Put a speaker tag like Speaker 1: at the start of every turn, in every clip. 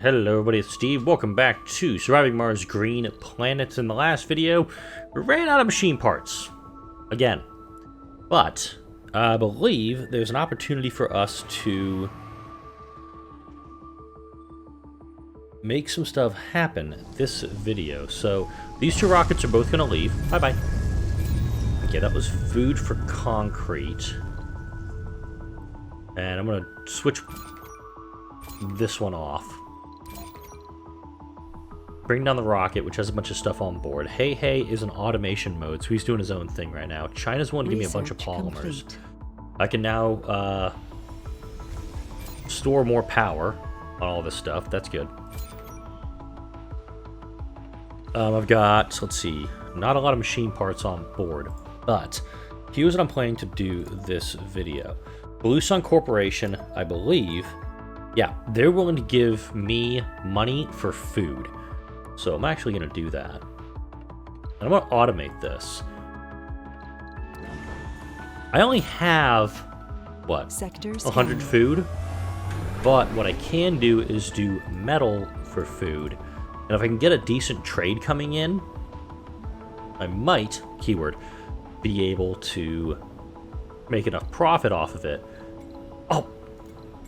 Speaker 1: Hello everybody, it's Steve. Welcome back to Surviving Mars Green Planets. In the last video, we ran out of machine parts. Again. But, I believe there's an opportunity for us to make some stuff happen this video. So, these two rockets are both going to leave. Bye-bye. Okay, that was food for concrete. And I'm going to switch this one off. Bring down the rocket, which has a bunch of stuff on board. Hey is in automation mode, so he's doing his own thing right now. China's wanting to give me a bunch of polymers. Complete. I can now store more power on all this stuff. That's good. I've got, let's see, not a lot of machine parts on board, but here's what I'm planning to do this video. Blue Sun Corporation, I believe, yeah, they're willing to give me money for food. So I'm actually going to do that. And I'm going to automate this. I only have, what, 100 food? But what I can do is do metal for food. And if I can get a decent trade coming in, I might, keyword, be able to make enough profit off of it. Oh,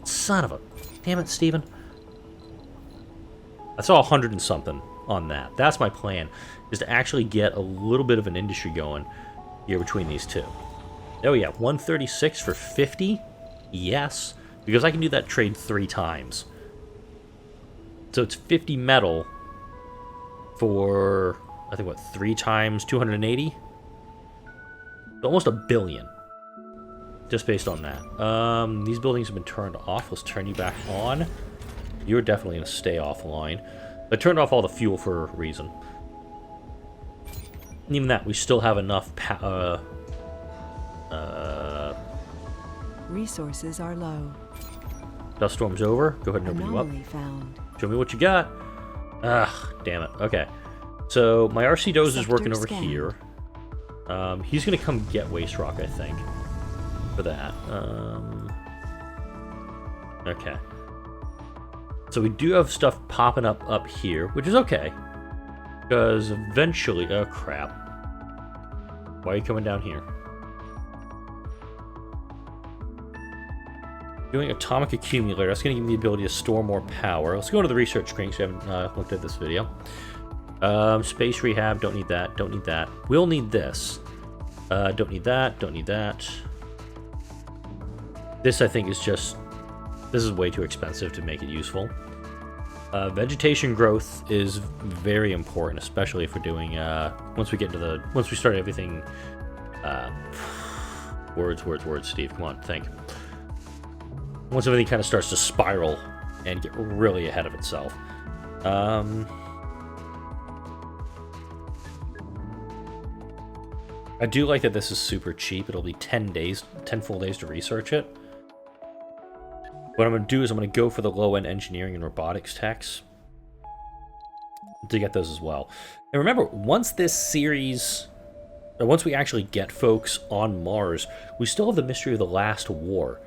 Speaker 1: son of a... Damn it, Steven. I saw 100 and something on that. That's my plan, is to actually get a little bit of an industry going here between these two. Oh yeah, 136 for 50? Yes, because I can do that trade 3 times. So it's 50 metal for, I think, what, 3 times 280? Almost $1 billion. Just based on that. These buildings have been turned off. Let's turn you back on. You're definitely going to stay offline. I turned off all the fuel for a reason. And even that, we still have enough
Speaker 2: resources are low.
Speaker 1: Dust storm's over. Go ahead and open you up.
Speaker 2: Found.
Speaker 1: Show me what you got. Ah, damn it. Okay. So, my RC Doze is working over here. He's going to come get waste rock, I think. For that. Okay. So we do have stuff popping up here, which is okay. Because eventually... Oh, crap. Why are you coming down here? Doing atomic accumulator. That's going to give me the ability to store more power. Let's go to the research screen, because we haven't looked at this video. Space rehab. Don't need that. Don't need that. We'll need this. Don't need that. Don't need that. This, I think, is just... This is way too expensive to make it useful. Vegetation growth is very important, especially if we're doing, once we start everything, words, Steve, come on, think. Once everything kind of starts to spiral and get really ahead of itself. I do like that this is super cheap. It'll be 10 full days to research it. What I'm going to do is I'm going to go for the low-end engineering and robotics techs to get those as well. And remember, once this series, or once we actually get folks on Mars, we still have the mystery of the last war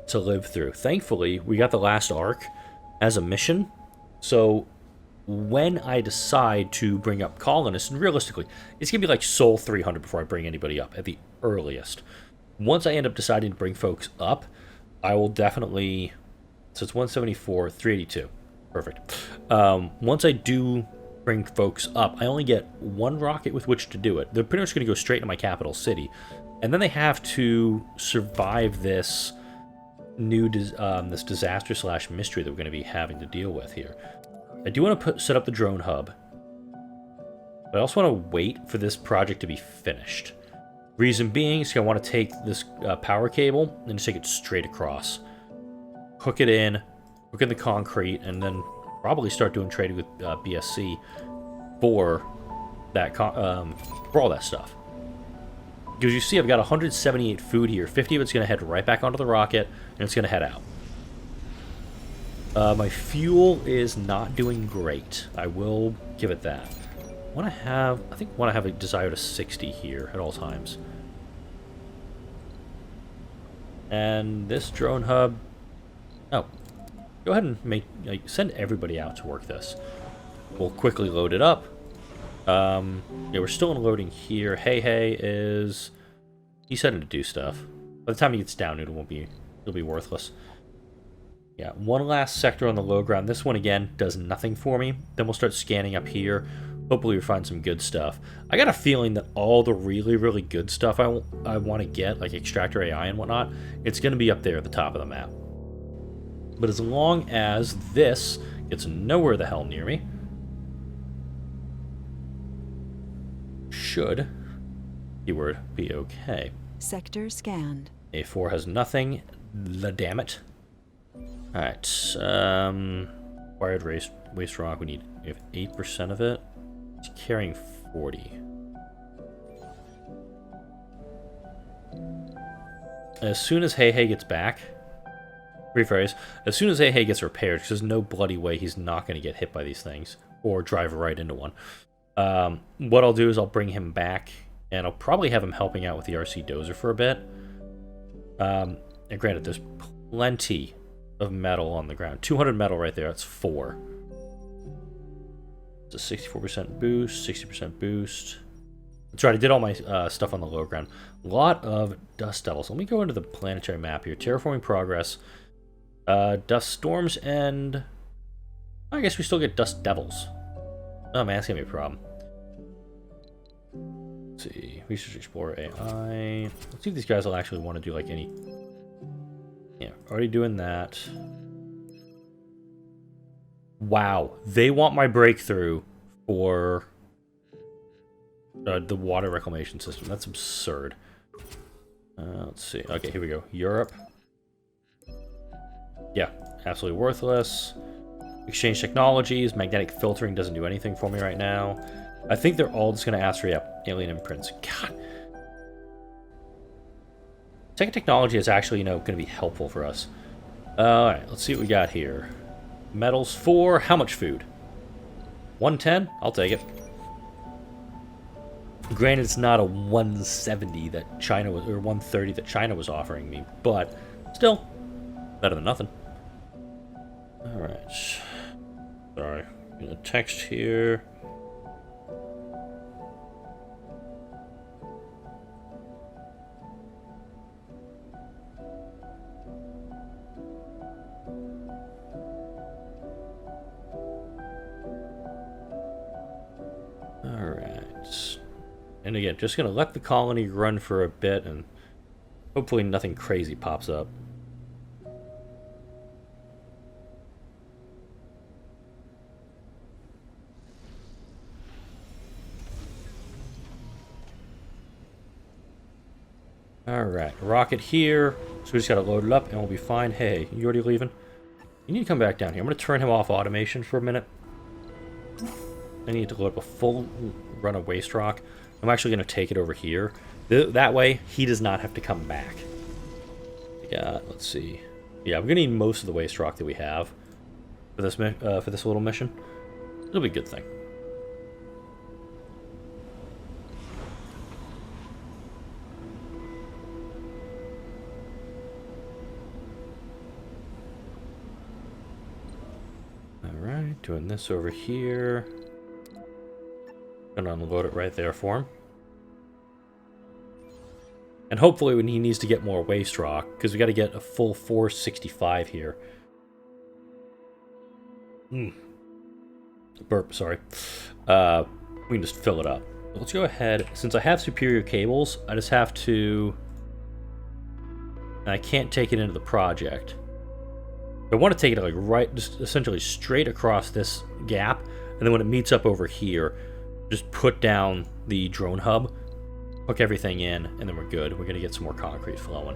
Speaker 1: to live through. Thankfully, we got the last arc as a mission. So when I decide to bring up Colonists, and realistically, it's going to be like Sol 300 before I bring anybody up at the earliest. Once I end up deciding to bring folks up, I will definitely... So it's 174, 382. Perfect. Once I do bring folks up, I only get 1 rocket with which to do it. They're pretty much going to go straight to my capital city. And then they have to survive this new this disaster / mystery that we're going to be having to deal with here. I do want to set up the drone hub. But I also want to wait for this project to be finished. Reason being is I want to take this power cable and just take it straight across. Hook it in, hook in the concrete, and then probably start doing trading with BSC for that for all that stuff. Because you see, I've got 178 food here. 50 of it's going to head right back onto the rocket, and it's going to head out. My fuel is not doing great. I will give it that. I think I want to have a desire to 60 here at all times. And this drone hub... Oh, go ahead and send everybody out to work this. We'll quickly load it up. Yeah, we're still unloading here. Hey is... He's heading to do stuff. By the time he gets down, it'll be worthless. Yeah, one last sector on the low ground. This one, again, does nothing for me. Then we'll start scanning up here. Hopefully we find some good stuff. I got a feeling that all the really, really good stuff I want to get, like Extractor AI and whatnot, it's going to be up there at the top of the map. But as long as this gets nowhere the hell near me, should, keyword, be okay.
Speaker 2: Sector scanned.
Speaker 1: A4 has nothing. Damn it. Alright, wired waste rock, we have 8% of it. It's carrying 40. As soon as Hey gets back, rephrase, as soon as Hey gets repaired, because there's no bloody way he's not going to get hit by these things, or drive right into one. What I'll do is I'll bring him back, and I'll probably have him helping out with the RC Dozer for a bit. And granted, there's plenty of metal on the ground. 200 metal right there, that's 4. It's a 64% boost, 60% boost. That's right, I did all my stuff on the low ground. A lot of dust devils. Let me go into the planetary map here. Terraforming progress. Dust storms, and I guess we still get dust devils. Oh man, that's gonna be a problem. Let's see. Research Explorer AI. Let's see if these guys will actually want to do like any... Yeah, already doing that. Wow, they want my breakthrough for the water reclamation system. That's absurd. Let's see. Okay, here we go. Europe. Yeah, absolutely worthless. Exchange technologies. Magnetic filtering doesn't do anything for me right now. I think they're all just going to ask for alien imprints. God. Second technology is actually, going to be helpful for us. Alright, let's see what we got here. Metals for how much food? 110? I'll take it. Granted, it's not a 170 that China was, or 130 that China was offering me, but still, better than nothing. Alright. Sorry. Gonna text here. And again, just going to let the colony run for a bit, and hopefully nothing crazy pops up. Alright, rocket here. So we just got to load it up, and we'll be fine. Hey, you already leaving? You need to come back down here. I'm going to turn him off automation for a minute. I need to load up a full run of waste rock. I'm actually going to take it over here. That way, he does not have to come back. Yeah, let's see. Yeah, we're going to need most of the waste rock that we have for this little mission. It'll be a good thing. Alright, doing this over here. Gonna unload it right there for him. And hopefully when he needs to get more waste rock, because we got to get a full 465 here. Burp, sorry. We can just fill it up. Let's go ahead. Since I have superior cables, I just have to... And I can't take it into the project. I want to take it like right, just essentially straight across this gap, and then when it meets up over here, just put down the drone hub, hook everything in, and then we're good. We're going to get some more concrete flowing.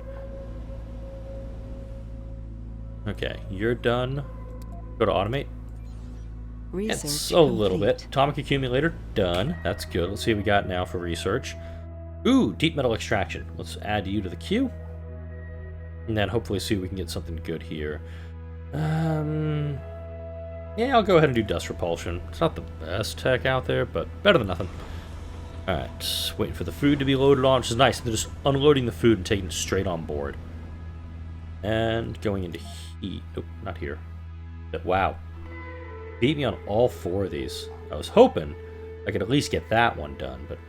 Speaker 1: Okay, you're done. Go to automate.
Speaker 2: Research
Speaker 1: it's a little bit. Atomic accumulator, done. That's good. Let's see what we got now for research. Ooh, deep metal extraction. Let's add you to the queue. And then hopefully see if we can get something good here. Yeah, I'll go ahead and do dust repulsion. It's not the best tech out there, but better than nothing. Alright, waiting for the food to be loaded on, which is nice. They're just unloading the food and taking it straight on board. And going into heat. Nope, not here. But wow. Beat me on all 4 of these. I was hoping I could at least get that one done, but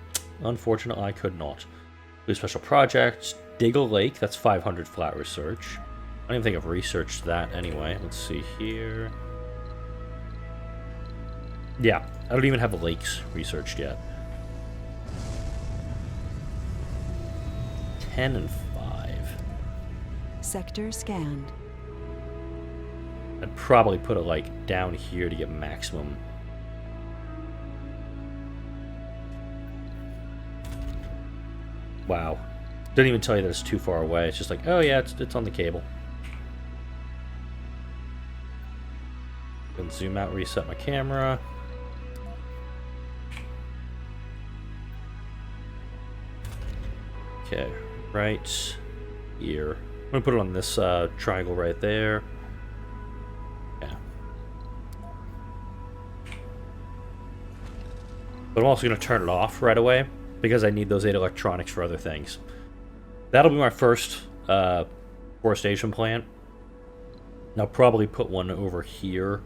Speaker 1: unfortunately I could not. Do special projects, dig a lake, that's 500 flat research. I don't even think I've researched that anyway. Let's see here. Yeah, I don't even have the lakes researched yet. 10 and 5.
Speaker 2: Sector scanned.
Speaker 1: I'd probably put it like down here to get maximum. Wow. Didn't even tell you that it's too far away. It's just like, oh yeah, it's on the cable. Then zoom out, reset my camera. Okay, right here. I'm gonna put it on this triangle right there. Yeah. But I'm also gonna turn it off right away because I need those 8 electronics for other things. That'll be my first forestation plant. And I'll probably put one over here.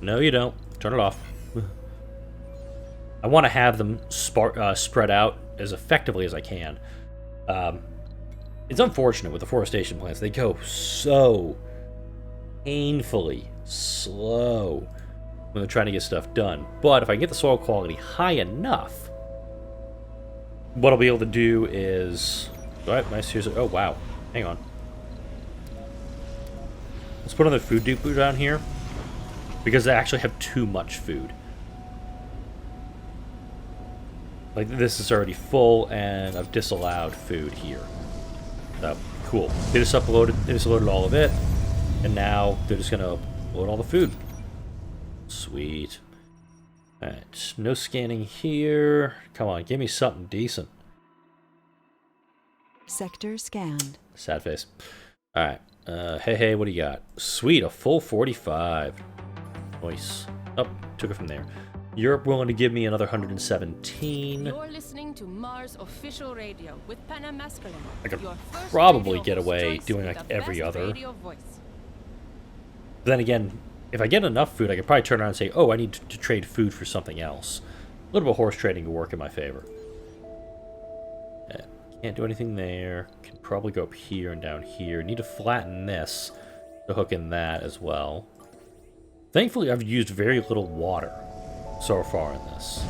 Speaker 1: No, you don't. Turn it off. I want to have them spread out as effectively as I can. It's unfortunate with the forestation plants. They go so painfully slow when they're trying to get stuff done. But if I can get the soil quality high enough, what I'll be able to do is... Alright, nice. Oh, wow. Hang on. Let's put another food depot down here, because they actually have too much food. Like, this is already full, and I've disallowed food here. So, cool. They just loaded all of it, and now they're just gonna load all the food. Sweet. Alright, no scanning here. Come on, give me something decent.
Speaker 2: Sector scanned.
Speaker 1: Sad face. Alright, hey, what do you got? Sweet, a full 45. Nice. Oh, took it from there. Europe willing to give me another 117.
Speaker 3: You're listening to Mars official radio with Panna Masculine.
Speaker 1: I could probably get away doing like every other. Then again, if I get enough food, I could probably turn around and say, oh, I need to trade food for something else. A little bit of horse trading could work in my favor. Can't do anything there. Can probably go up here and down here. Need to flatten this to hook in that as well. Thankfully, I've used very little water so far in this.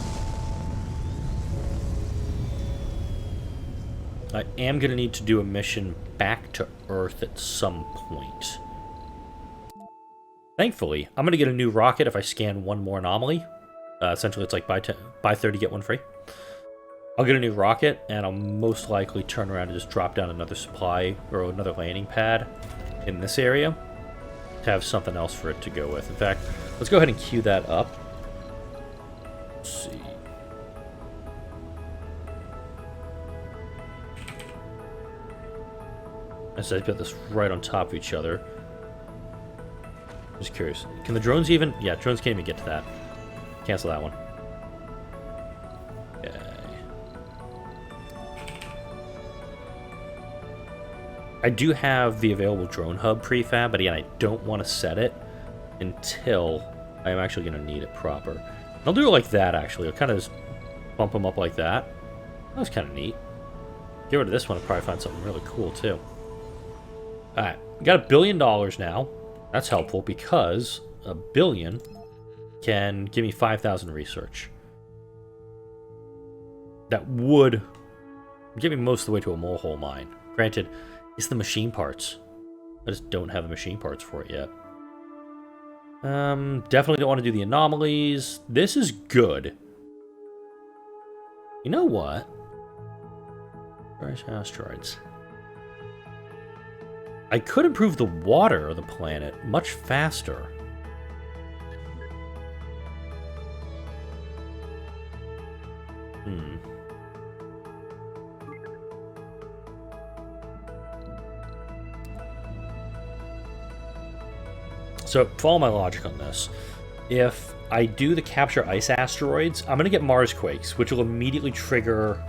Speaker 1: I am going to need to do a mission back to Earth at some point. Thankfully, I'm going to get a new rocket if I scan one more anomaly. Essentially, it's like buy 30, get one free. I'll get a new rocket, and I'll most likely turn around and just drop down another supply or another landing pad in this area to have something else for it to go with. In fact, let's go ahead and queue that up. Let's see. As I put this right on top of each other. Just curious. Can the drones even... Yeah, drones can't even get to that. Cancel that one. Okay. I do have the available drone hub prefab, but again, I don't want to set it until I'm actually going to need it proper. I'll do it like that, actually. I'll kind of just bump them up like that. That was kind of neat. Get rid of this one, I'll probably find something really cool, too. Alright, we got $1 billion now. That's helpful because $1 billion can give me 5,000 research. That would get me most of the way to a mole mine. Granted, it's the machine parts. I just don't have the machine parts for it yet. Definitely don't want to do the anomalies. This is good. You know what? Where's asteroids? I could improve the water of the planet much faster. So, follow my logic on this. if I do the capture ice asteroids, I'm going to get Mars quakes, which will immediately trigger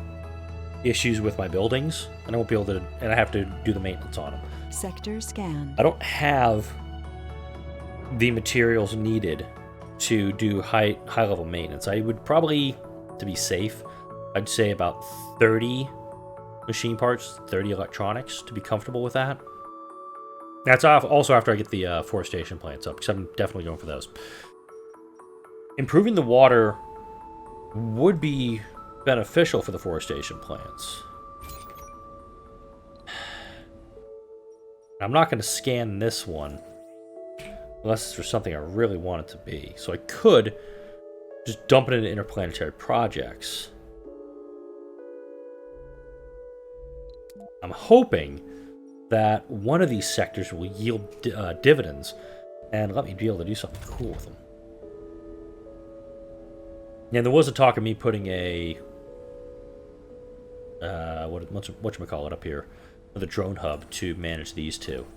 Speaker 1: issues with my buildings, and I won't be able to, and I have to do the maintenance on them.
Speaker 2: Sector scanned.
Speaker 1: I don't have the materials needed to do high level maintenance. I would probably, to be safe, I'd say about 30 machine parts, 30 electronics to be comfortable with that. That's also after I get the forestation plants up, because I'm definitely going for those. Improving the water would be beneficial for the forestation plants. I'm not going to scan this one unless it's for something I really want it to be. So I could just dump it into interplanetary projects. I'm hoping that one of these sectors will yield dividends and let me be able to do something cool with them. Yeah, there was a talk of me putting a whatchamacallit up here, the drone hub to manage these two.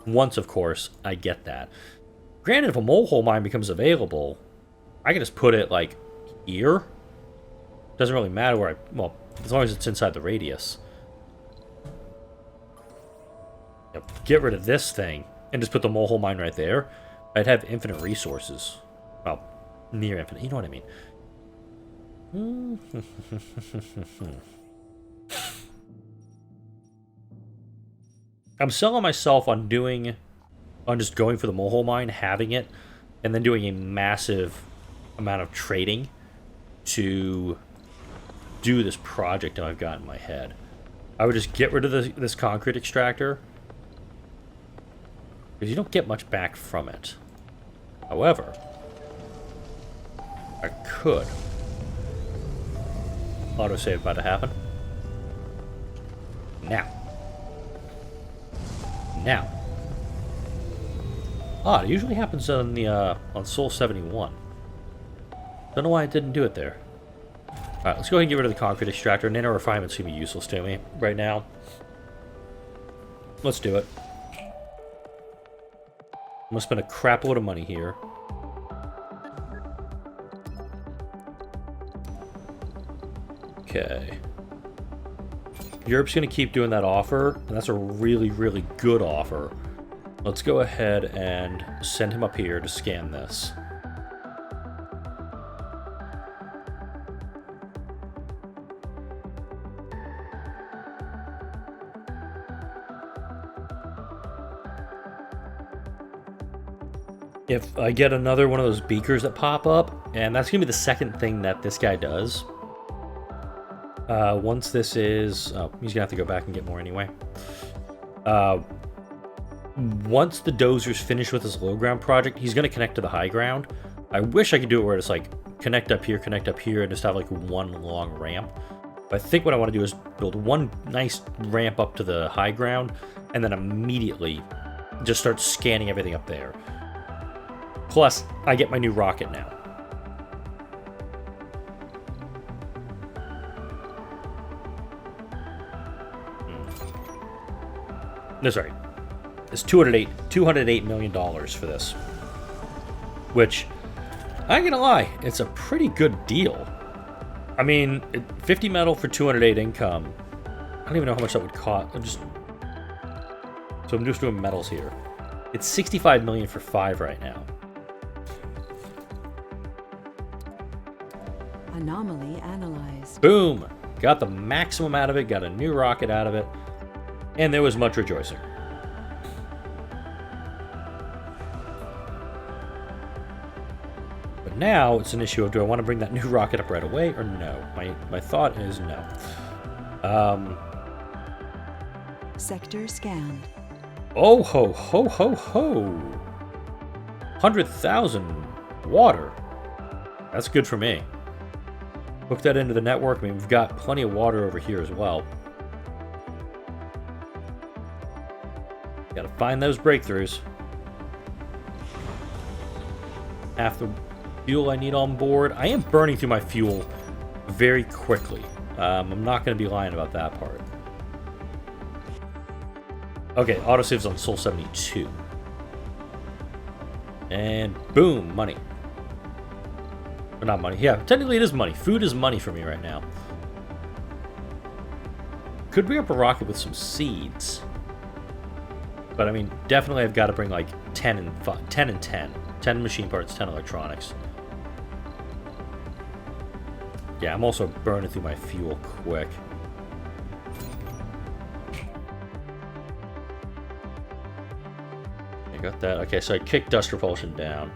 Speaker 1: Once, of course, I get that. Granted, if a mole hole mine becomes available, I can just put it, like, here. Doesn't really matter where well, as long as it's inside the radius. Get rid of this thing and just put the mole hole mine right there. I'd have infinite resources. Well, near infinite. You know what I mean. I'm selling myself on just going for the mole hole mine, having it, and then doing a massive amount of trading to do this project that I've got in my head. I would just get rid of this concrete extractor, because you don't get much back from it. However, I could. Autosave about to happen. Now. It usually happens on the on Sol 71. Don't know why I didn't do it there. Alright, let's go ahead and get rid of the concrete extractor. Nano refinement's gonna be useless to me right now. Let's do it. I'm gonna spend a crap load of money here. Okay. Europe's gonna keep doing that offer, and that's a really, really good offer. Let's go ahead and send him up here to scan this. If I get another one of those beakers that pop up, and that's going to be the second thing that this guy does. Once this is... Oh, he's going to have to go back and get more anyway. Once the dozer's finished with his low ground project, he's going to connect to the high ground. I wish I could do it where it's like, connect up here, and just have like one long ramp. But I think what I want to do is build one nice ramp up to the high ground, and then immediately just start scanning everything up there. Plus, I get my new rocket now. No, sorry. It's $208 million for this. Which, I ain't gonna lie, it's a pretty good deal. I mean, 50 metal for 208 income. I don't even know how much that would cost. So I'm just doing metals here. It's 65 million for 5 right now.
Speaker 2: Anomaly analyzed.
Speaker 1: Boom! Got the maximum out of it, got a new rocket out of it, and there was much rejoicing. But now it's an issue of, do I want to bring that new rocket up right away or no? My thought is no.
Speaker 2: Sector scanned.
Speaker 1: Oh ho ho ho ho! 100,000 water. That's good for me. Hook that into the network. I mean, we've got plenty of water over here as well. Gotta find those breakthroughs. Half the fuel I need on board. I am burning through my fuel very quickly. I'm not going to be lying about that part. Okay, autosave's on Sol 72. And boom, money. Or not money. Yeah, technically it is money. Food is money for me right now. Could bring up a rocket with some seeds. But I mean, definitely I've got to bring like 10 and 5, 10 and 10. 10 machine parts, 10 electronics. Yeah, I'm also burning through my fuel quick. I got that. Okay, so I kicked dust repulsion down.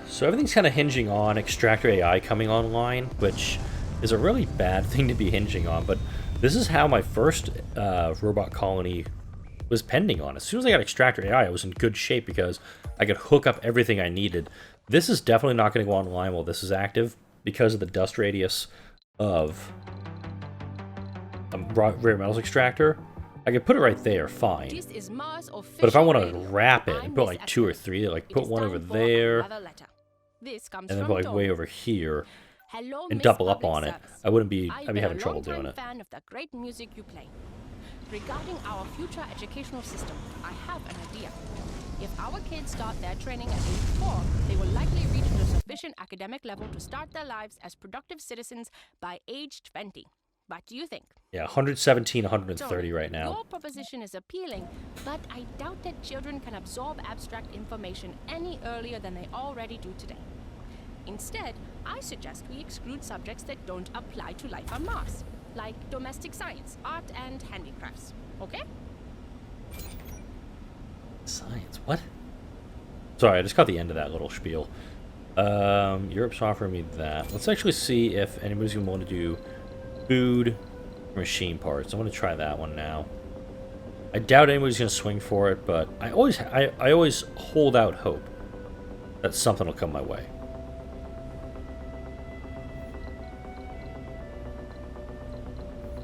Speaker 1: So everything's kind of hinging on Extractor AI coming online, which is a really bad thing to be hinging on, but this is how my first robot colony was pending on. As soon as I got Extractor AI, I was in good shape because I could hook up everything I needed. This is definitely not going to go online while this is active because of the dust radius of rare metals extractor. I could put it right there, fine. But if I want to wrap it and put like 2 or 3, like put one over there, and then put like way over here, and double up on it, I'd be having trouble doing it.
Speaker 3: Fan of the great music you play. Regarding our future educational system, I have an idea. If our kids start their training at age 4, they will likely reach the sufficient academic level to start their lives as productive citizens by age 20. What do you think?
Speaker 1: Yeah, 117, 130 right now.
Speaker 3: Your proposition is appealing, but I doubt that children can absorb abstract information any earlier than they already do today. Instead, I suggest we exclude subjects that don't apply to life on Mars, like domestic science, art, and handicrafts. Okay?
Speaker 1: Science? What? Sorry, I just caught the end of that little spiel. Europe's offering me that. Let's actually see if anybody's going to want to do food or machine parts. I'm going to try that one now. I doubt anybody's going to swing for it, but I always hold out hope that something will come my way.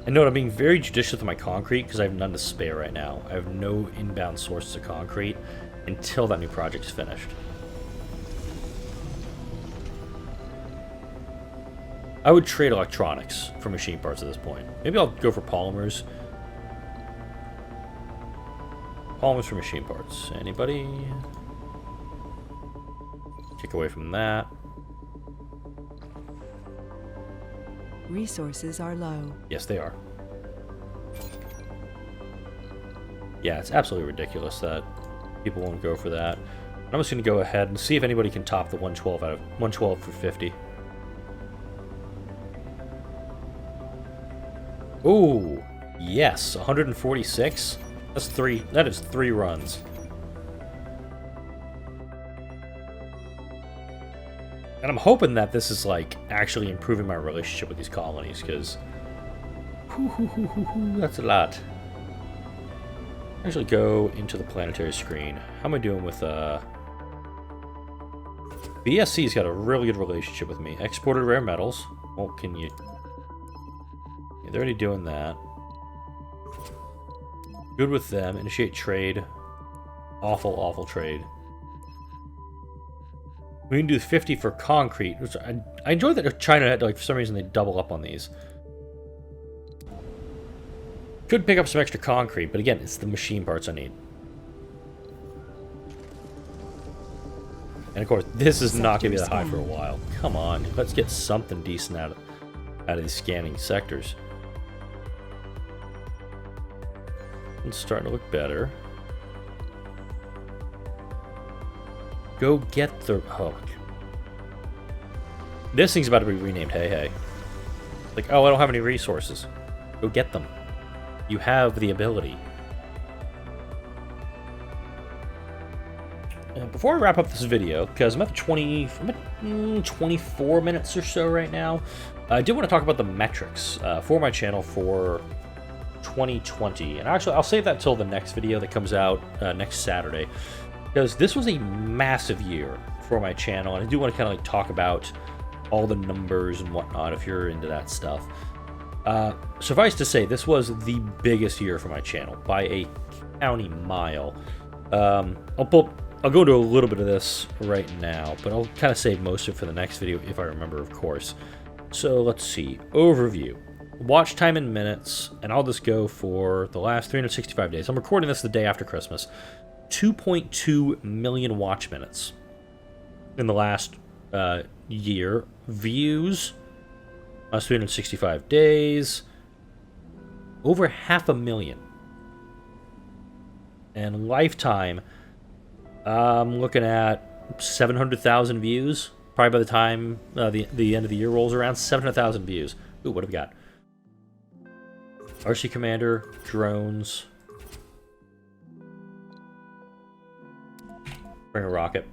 Speaker 1: I know I'm being very judicious with my concrete because I have none to spare right now. I have no inbound sources of concrete until that new project's finished. I would trade electronics for machine parts at this point. Maybe I'll go for polymers. Polymers for machine parts. Anybody? Kick away from that.
Speaker 2: Resources are low.
Speaker 1: Yes, they are. Yeah, it's absolutely ridiculous that people won't go for that. I'm just going to go ahead and see if anybody can top the 112 out of 112 for 50. Ooh, yes, 146. That's 3. That is 3 runs. And I'm hoping that this is like actually improving my relationship with these colonies, because that's a lot. Actually, go into the planetary screen. How am I doing with BSC's got a really good relationship with me. Exported rare metals. Well, can you? Yeah, they're already doing that. Good with them. Initiate trade. Awful, awful trade. We can do 50 for concrete. Which I enjoy that China, like, for some reason, they double up on these. Could pick up some extra concrete, but again, it's the machine parts I need. And of course, this is not going to be that high for a while. Come on, let's get something decent out of these scanning sectors. It's starting to look better. Go get the... Oh. This thing's about to be renamed Hey Hey. Like, oh, I don't have any resources. Go get them. You have the ability. And before I wrap up this video, because I'm at 24 minutes or so right now, I did want to talk about the metrics for my channel for 2020. And actually, I'll save that till the next video that comes out next Saturday. Because this was a massive year for my channel, and I do want to kind of like talk about all the numbers and whatnot if you're into that stuff. Suffice to say, this was the biggest year for my channel by a county mile. I'll go into a little bit of this right now, but I'll kind of save most of it for the next video if I remember, of course. So let's see. Overview. watch time in minutes, and I'll just go for the last 365 days. I'm recording this the day after Christmas. 2.2 million watch minutes in the last year. Views, last 365 days, over 500,000. And lifetime, I'm looking at 700,000 views. Probably by the time the end of the year rolls around, 700,000 views. Ooh, what have we got? RC Commander, drones. Bring a rocket.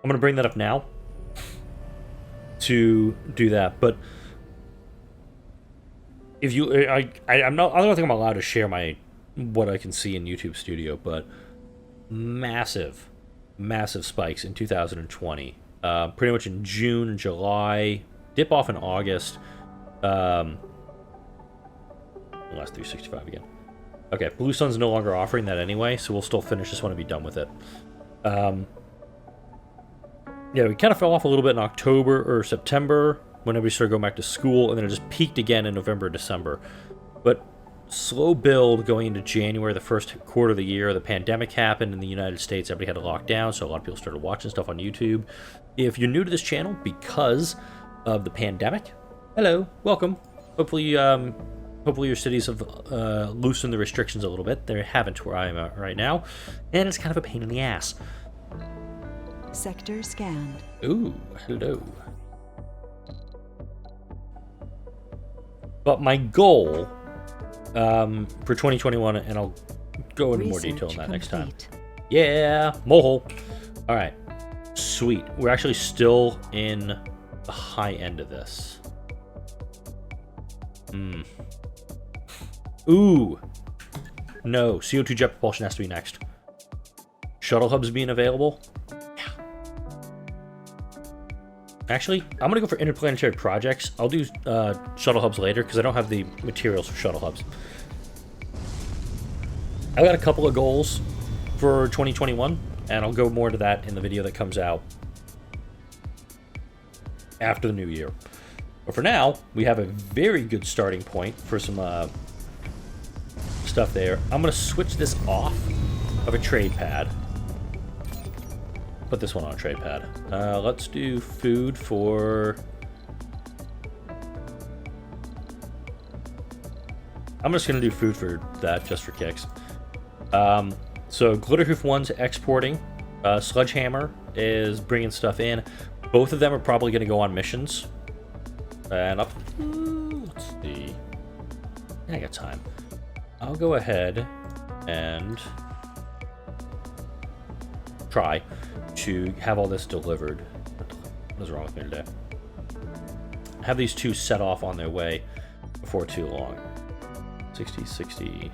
Speaker 1: I'm gonna bring that up now to do that, but if you, I don't think I'm allowed to share what I can see in YouTube Studio, but massive spikes in 2020. Pretty much in June and July, dip off in August. Last 365 again. Okay, Blue Sun's no longer offering that anyway, so we'll still finish this one and be done with it. Yeah, we kind of fell off a little bit in October or September when everybody started going back to school, and then it just peaked again in November, December. But slow build going into January, the first quarter of the year. The pandemic happened in the United States. Everybody had to lock down, so a lot of people started watching stuff on YouTube. If you're new to this channel because of the pandemic, hello, welcome. Hopefully your cities have loosened the restrictions a little bit. They haven't where I am at right now, and it's kind of a pain in the ass.
Speaker 2: Sector scanned.
Speaker 1: Ooh, hello. But my goal for 2021, and I'll go into more detail on that next time. Yeah, mole. All right, sweet. We're actually still in the high end of this. Ooh. No, CO2 jet propulsion has to be next. Shuttle hubs being available. Actually, I'm going to go for interplanetary projects. I'll do shuttle hubs later because I don't have the materials for shuttle hubs. I've got a couple of goals for 2021, and I'll go more to that in the video that comes out after the new year. But for now, we have a very good starting point for some stuff there. I'm going to switch this off of a trade pad. Put this one on a trade pad. Let's do food for... I'm just going to do food for that, just for kicks. So Glitterhoof 1's exporting. Sledgehammer is bringing stuff in. Both of them are probably going to go on missions. And up... let's see. I got time. I'll go ahead and try to have all this delivered. What is wrong with me today? Have these two set off on their way before too long. 60, 60.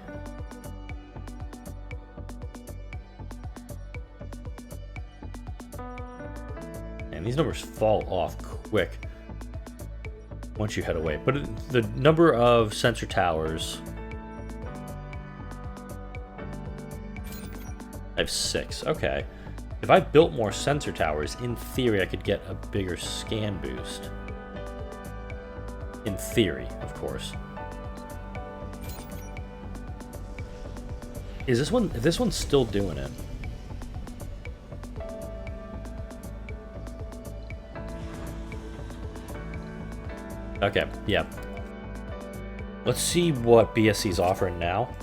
Speaker 1: And these numbers fall off quick once you head away. But the number of sensor towers... I have 6. Okay. If I built more sensor towers, in theory, I could get a bigger scan boost. In theory, of course. Is this one... If this one's still doing it... Okay, yeah. Let's see what BSC's offering now.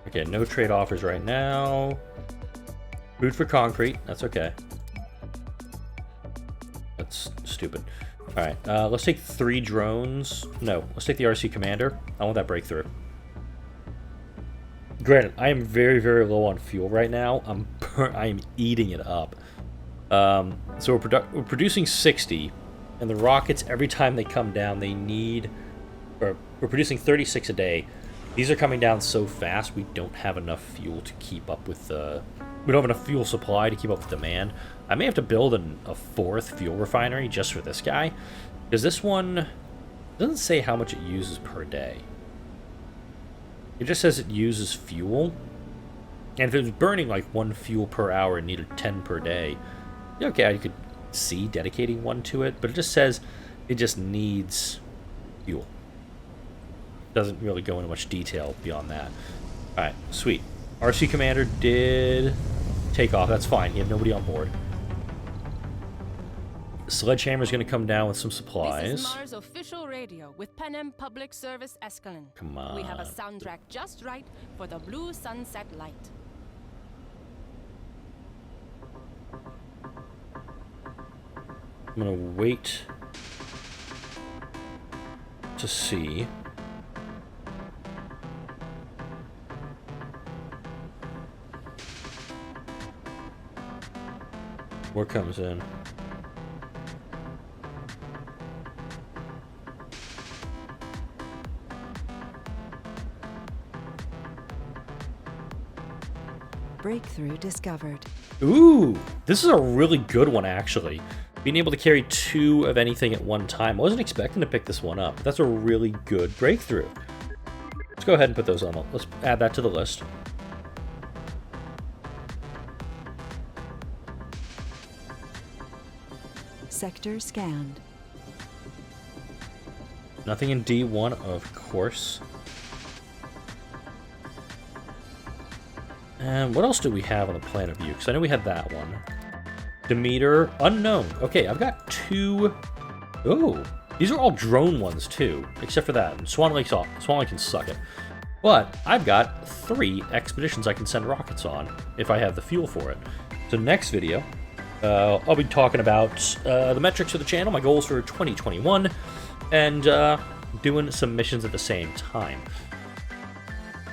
Speaker 1: Okay, no trade offers right now. Food for concrete, that's okay. That's stupid. Alright, let's take 3 drones. No, let's take the RC Commander. I want that breakthrough. Granted, I am very, very low on fuel right now. I am eating it up. So we're producing 60, and the rockets, every time they come down, they need... Or we're producing 36 a day. These are coming down so fast, we don't have enough fuel to keep up with the... We don't have enough fuel supply to keep up with demand. I may have to build a 4th fuel refinery just for this guy. Because this one doesn't say how much it uses per day. It just says it uses fuel. And if it was burning like 1 fuel per hour and needed 10 per day, okay, see dedicating one to it, but it just says it just needs fuel. Doesn't really go into much detail beyond that. Alright, sweet. RC Commander did take off. That's fine. You have nobody on board. Sledgehammer's going to come down with some supplies.
Speaker 3: This is Mars official radio with Panem Public Service Escalon.
Speaker 1: Come on.
Speaker 3: We have a soundtrack just right for the blue sunset light.
Speaker 1: I'm going to wait to see. What comes in?
Speaker 2: Breakthrough discovered.
Speaker 1: Ooh, this is a really good one, actually. Being able to carry 2 of anything at one time. I wasn't expecting to pick this one up. That's a really good breakthrough. Let's go ahead and put those on. Let's add that to the list.
Speaker 2: Sector scanned.
Speaker 1: Nothing in D1, of course. And what else do we have on the plan of view? Because I know we had that one. Demeter, unknown. Okay, I've got 2. Oh, these are all drone ones too, except for that. And Swan Lake can suck it. But I've got 3 expeditions I can send rockets on if I have the fuel for it. So next video, I'll be talking about the metrics of the channel, my goals for 2021, and doing some missions at the same time.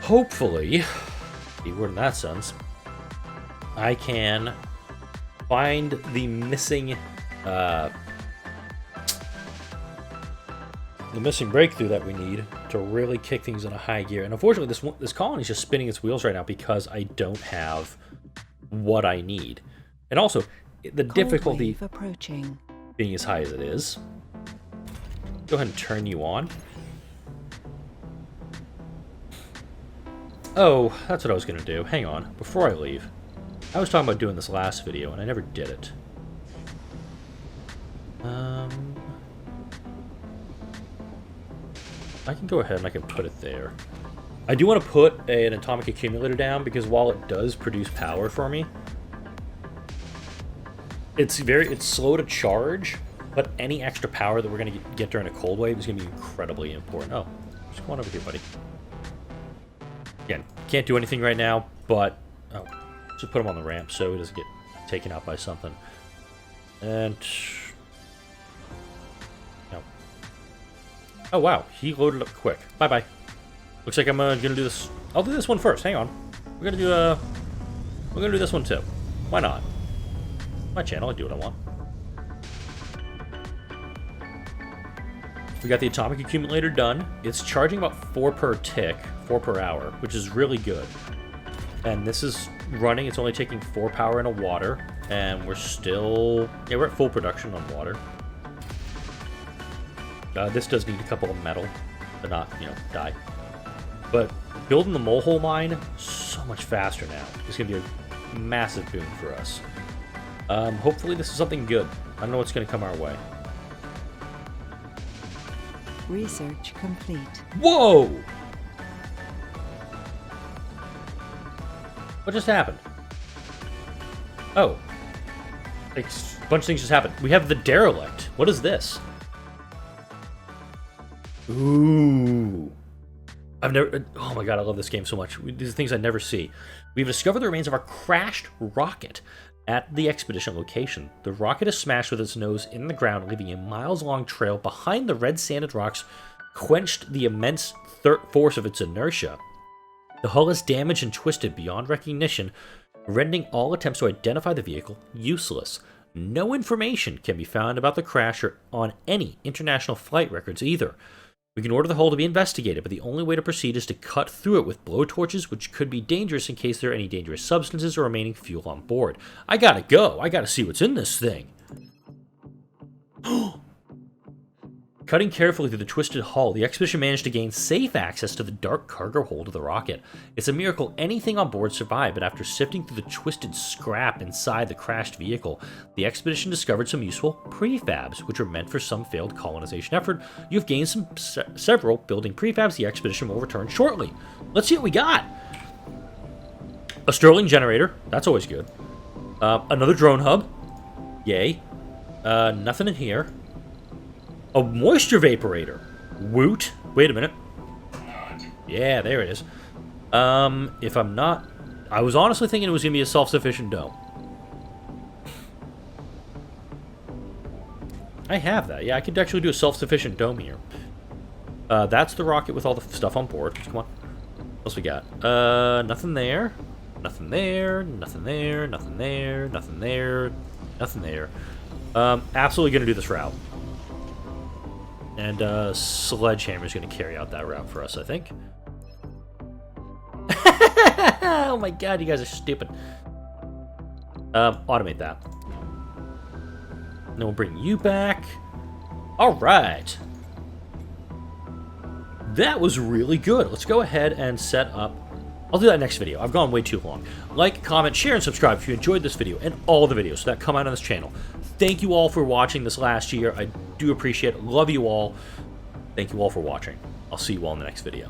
Speaker 1: Hopefully, word in that sense, I can find the missing breakthrough that we need to really kick things in a high gear. And unfortunately, this colony is just spinning its wheels right now because I don't have what I need. And also, the difficulty
Speaker 2: approaching.
Speaker 1: Being as high as it is. Go ahead and turn you on. Oh, that's what I was going to do. Hang on, before I leave. I was talking about doing this last video, and I never did it. I can go ahead and I can put it there. I do want to put an atomic accumulator down, because while it does produce power for me, it's slow to charge, but any extra power that we're going to get during a cold wave is going to be incredibly important. Oh, just come on over here, buddy. Again, can't do anything right now, but oh, just put him on the ramp so he doesn't get taken out by something. And no. Oh wow, he loaded up quick. Bye bye. Looks like I'm gonna do this. I'll do this one first. Hang on. We're gonna do this one too. Why not? My channel, I do what I want. We got the atomic accumulator done. It's charging about 4 per tick, 4 per hour, which is really good. And this is running. It's only taking 4 power in a water, and we're still, yeah, we're at full production on water. This does need a couple of metal to not, die. But building the mole hole mine so much faster now. It's gonna be a massive boon for us. Hopefully this is something good. I don't know what's gonna come our way.
Speaker 2: Research complete.
Speaker 1: Whoa! What just happened? Oh. Like, a bunch of things just happened. We have the derelict. What is this? Ooh. Oh my god, I love this game so much. These are things I never see. We've discovered the remains of our crashed rocket at the expedition location. The rocket is smashed with its nose in the ground, leaving a miles-long trail behind the red sanded rocks, quenched the immense force of its inertia. The hull is damaged and twisted beyond recognition, rendering all attempts to identify the vehicle useless. No information can be found about the crash or on any international flight records either. We can order the hull to be investigated, but the only way to proceed is to cut through it with blowtorches, which could be dangerous in case there are any dangerous substances or remaining fuel on board. I gotta go. I gotta see what's in this thing. Come Cutting carefully through the twisted hull, the expedition managed to gain safe access to the dark cargo hold of the rocket. It's a miracle anything on board survived, but after sifting through the twisted scrap inside the crashed vehicle, the expedition discovered some useful prefabs, which were meant for some failed colonization effort. You've gained several building prefabs. The expedition will return shortly. Let's see what we got. A Sterling generator. That's always good. Another drone hub. Yay. Nothing in here. A moisture vaporator. Woot. Wait a minute. Yeah, there it is. If I'm not... I was honestly thinking it was going to be a self-sufficient dome. I have that. Yeah, I could actually do a self-sufficient dome here. That's the rocket with all the stuff on board. Come on. What else we got? Nothing there. Nothing there. Nothing there. Nothing there. Nothing there. Nothing there. Absolutely going to do this route. And Sledgehammer is going to carry out that route for us, I think. Oh my god, you guys are stupid. Automate that. And then we'll bring you back. Alright. That was really good. Let's go ahead and set up... I'll do that next video. I've gone way too long. Like, comment, share, and subscribe if you enjoyed this video and all the videos that come out on this channel. Thank you all for watching this last year. I do appreciate it. Love you all. Thank you all for watching. I'll see you all in the next video.